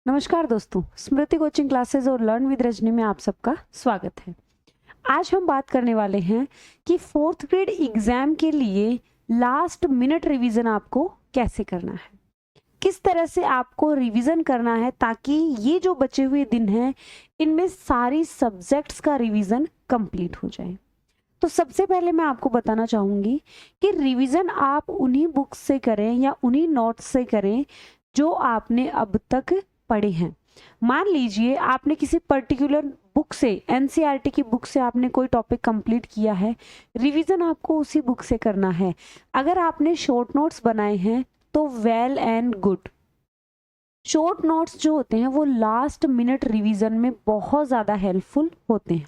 नमस्कार दोस्तों, स्मृति coaching classes और लर्न विद रजनी में आप सबका स्वागत है। आज हम बात करने वाले हैं कि फोर्थ ग्रेड एग्जाम के लिए लास्ट मिनट रिवीजन आपको कैसे करना है, किस तरह से आपको रिवीजन करना है ताकि ये जो बचे हुए दिन हैं इनमें सारी सब्जेक्ट्स का रिवीजन कंप्लीट हो जाए। तो सबसे पहले मैं आपको बताना चाहूँगी कि रिवीजन आप उन्हीं बुक्स से करें या उन्हीं नोट्स से करें जो आपने अब तक पढ़े हैं। मान लीजिए आपने किसी पर्टिकुलर बुक से, एनसीईआरटी की बुक से आपने कोई टॉपिक कंप्लीट किया है, रिवीजन आपको उसी बुक से करना है। अगर आपने शॉर्ट नोट्स बनाए हैं तो well and good. Short notes जो होते हैं वो लास्ट मिनट रिवीजन में बहुत ज़्यादा हेल्पफुल होते हैं।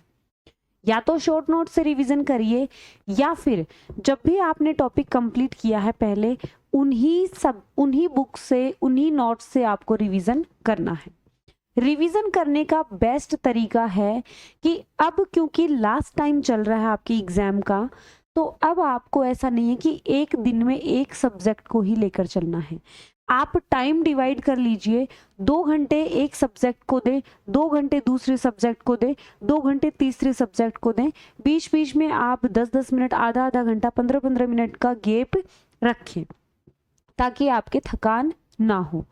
या तो शॉर्ट नोट से रिवीजन करिए या फिर जब भी आपने टॉपिक कंप्लीट किया है पहले उन्हीं बुक से, उन्हीं नोट्स से आपको रिवीजन करना है। रिवीजन करने का बेस्ट तरीका है कि अब क्योंकि लास्ट टाइम चल रहा है आपके एग्जाम का, तो अब आपको ऐसा नहीं है कि एक दिन में एक सब्जेक्ट को ही लेकर चलना है। आप टाइम डिवाइड कर लीजिए, 2 घंटे एक सब्जेक्ट को दें, 2 घंटे दूसरे सब्जेक्ट को दें, 2 घंटे तीसरे सब्जेक्ट को दें। बीच बीच में आप 10-10 मिनट, आधा आधा घंटा, 15-15 मिनट का गैप रखें ताकि आपके थकान ना हो।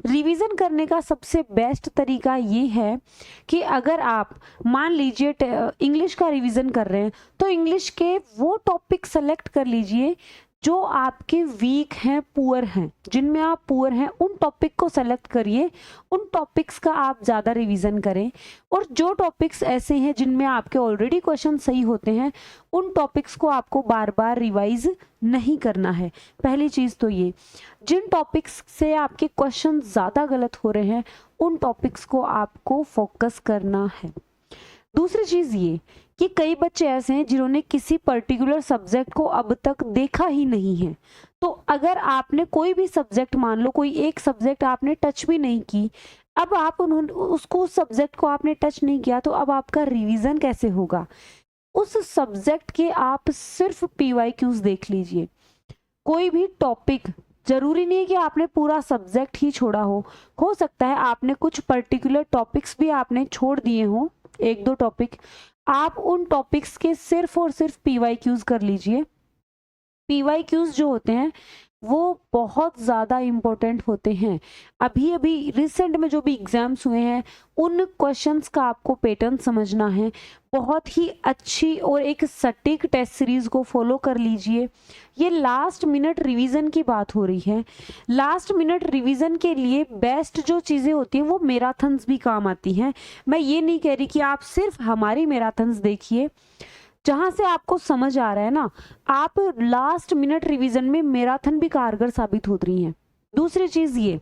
रिवीजन करने का सबसे बेस्ट तरीका ये है कि अगर आप मान लीजिए इंग्लिश का रिवीजन कर रहे हैं तो इंग्लिश के वो टॉपिक सेलेक्ट कर लीजिए जो आपके वीक हैं, पुअर हैं, जिनमें आप पुअर हैं, उन टॉपिक को सेलेक्ट करिए, उन टॉपिक्स का आप ज़्यादा रिवीजन करें। और जो टॉपिक्स ऐसे हैं जिनमें आपके ऑलरेडी क्वेश्चन सही होते हैं, उन टॉपिक्स को आपको बार बार रिवाइज नहीं करना है। पहली चीज़ तो ये, जिन टॉपिक्स से आपके क्वेश्चन ज़्यादा गलत हो रहे हैं उन टॉपिक्स को आपको फोकस करना है। दूसरी चीज़ ये कि कई बच्चे ऐसे हैं जिन्होंने किसी पर्टिकुलर सब्जेक्ट को अब तक देखा ही नहीं है। तो अगर आपने कोई भी सब्जेक्ट, मान लो कोई एक सब्जेक्ट आपने टच भी नहीं की, अब आप उसको, उस सब्जेक्ट को आपने टच नहीं किया, तो अब आपका रिवीजन कैसे होगा? उस सब्जेक्ट के आप सिर्फ पीवाईक्यूज देख लीजिए। कोई भी टॉपिक, जरूरी नहीं है कि आपने पूरा सब्जेक्ट ही छोड़ा हो सकता है आपने कुछ पर्टिकुलर टॉपिक्स भी आपने छोड़ दिए हो, 1-2 टॉपिक। आप उन टॉपिक्स के सिर्फ और सिर्फ पीवाईक्यूज कर लीजिए। पीवाईक्यूज जो होते हैं वो बहुत ज़्यादा इम्पोर्टेंट होते हैं। अभी अभी रिसेंट में जो भी एग्जाम्स हुए हैं उन क्वेश्चंस का आपको पैटर्न समझना है। बहुत ही अच्छी और एक सटीक टेस्ट सीरीज को फॉलो कर लीजिए। ये लास्ट मिनट रिवीजन की बात हो रही है। लास्ट मिनट रिवीजन के लिए बेस्ट जो चीज़ें होती हैं वो मैराथन्स भी काम आती हैं। मैं ये नहीं कह रही कि आप सिर्फ हमारी मैराथन्स देखिए, जहां से आपको समझ आ रहा है ना, आप लास्ट मिनट रिवीजन में मैराथन भी कारगर साबित हो रही हैं। दूसरी चीज ये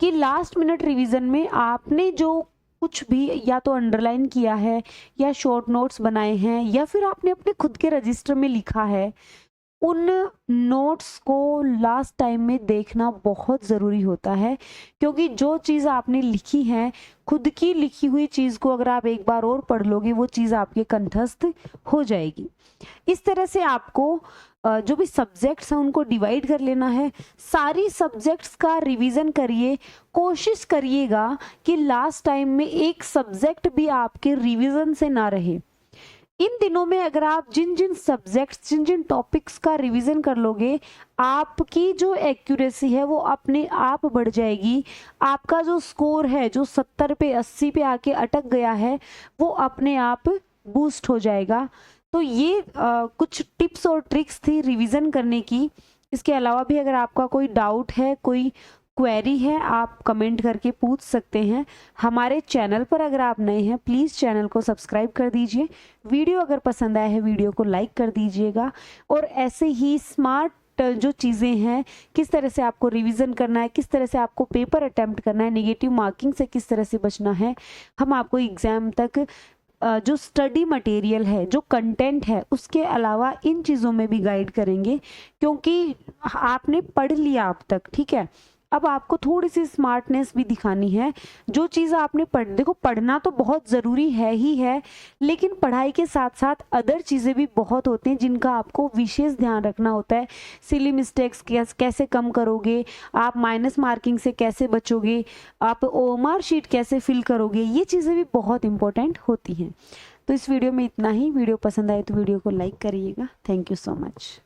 कि लास्ट मिनट रिवीजन में आपने जो कुछ भी या तो अंडरलाइन किया है या शॉर्ट नोट्स बनाए हैं या फिर आपने अपने खुद के रजिस्टर में लिखा है, उन नोट्स को लास्ट टाइम में देखना बहुत ज़रूरी होता है। क्योंकि जो चीज़ आपने लिखी है, खुद की लिखी हुई चीज़ को अगर आप एक बार और पढ़ लोगे वो चीज़ आपके कंठस्थ हो जाएगी। इस तरह से आपको जो भी सब्जेक्ट्स हैं उनको डिवाइड कर लेना है। सारी सब्जेक्ट्स का रिवीजन करिए। कोशिश करिएगा कि लास्ट टाइम में एक सब्जेक्ट भी आपके रिवीजन से ना रहे। इन दिनों में अगर आप जिन जिन सब्जेक्ट्स, जिन जिन टॉपिक्स का रिवीजन कर लोगे, आपकी जो एक्यूरेसी है वो अपने आप बढ़ जाएगी। आपका जो स्कोर है, जो 70 पे 80 पे आके अटक गया है, वो अपने आप बूस्ट हो जाएगा। तो ये कुछ टिप्स और ट्रिक्स थी रिवीजन करने की। इसके अलावा भी अगर आपका कोई डाउट है, कोई क्वेरी है, आप कमेंट करके पूछ सकते हैं। हमारे चैनल पर अगर आप नए हैं प्लीज़ चैनल को सब्सक्राइब कर दीजिए। वीडियो अगर पसंद आया है वीडियो को लाइक कर दीजिएगा। और ऐसे ही स्मार्ट जो चीज़ें हैं, किस तरह से आपको रिवीजन करना है, किस तरह से आपको पेपर अटेम्प्ट करना है, नेगेटिव मार्किंग से किस तरह से बचना है, हम आपको एग्ज़ाम तक जो स्टडी मटेरियल है, जो कंटेंट है, उसके अलावा इन चीज़ों में भी गाइड करेंगे। क्योंकि आपने पढ़ लिया अब तक, ठीक है, अब आपको थोड़ी सी स्मार्टनेस भी दिखानी है। जो चीज़ आपने देखो पढ़ना तो बहुत ज़रूरी है ही है, लेकिन पढ़ाई के साथ साथ अदर चीज़ें भी बहुत होती हैं जिनका आपको विशेष ध्यान रखना होता है। सिली मिस्टेक्स कैसे कम करोगे, आप माइनस मार्किंग से कैसे बचोगे, आप ओएमआर शीट कैसे फिल करोगे, ये चीज़ें भी बहुत इंपॉर्टेंट होती हैं। तो इस वीडियो में इतना ही। वीडियो पसंद आए तो वीडियो को लाइक करिएगा। Thank you so much.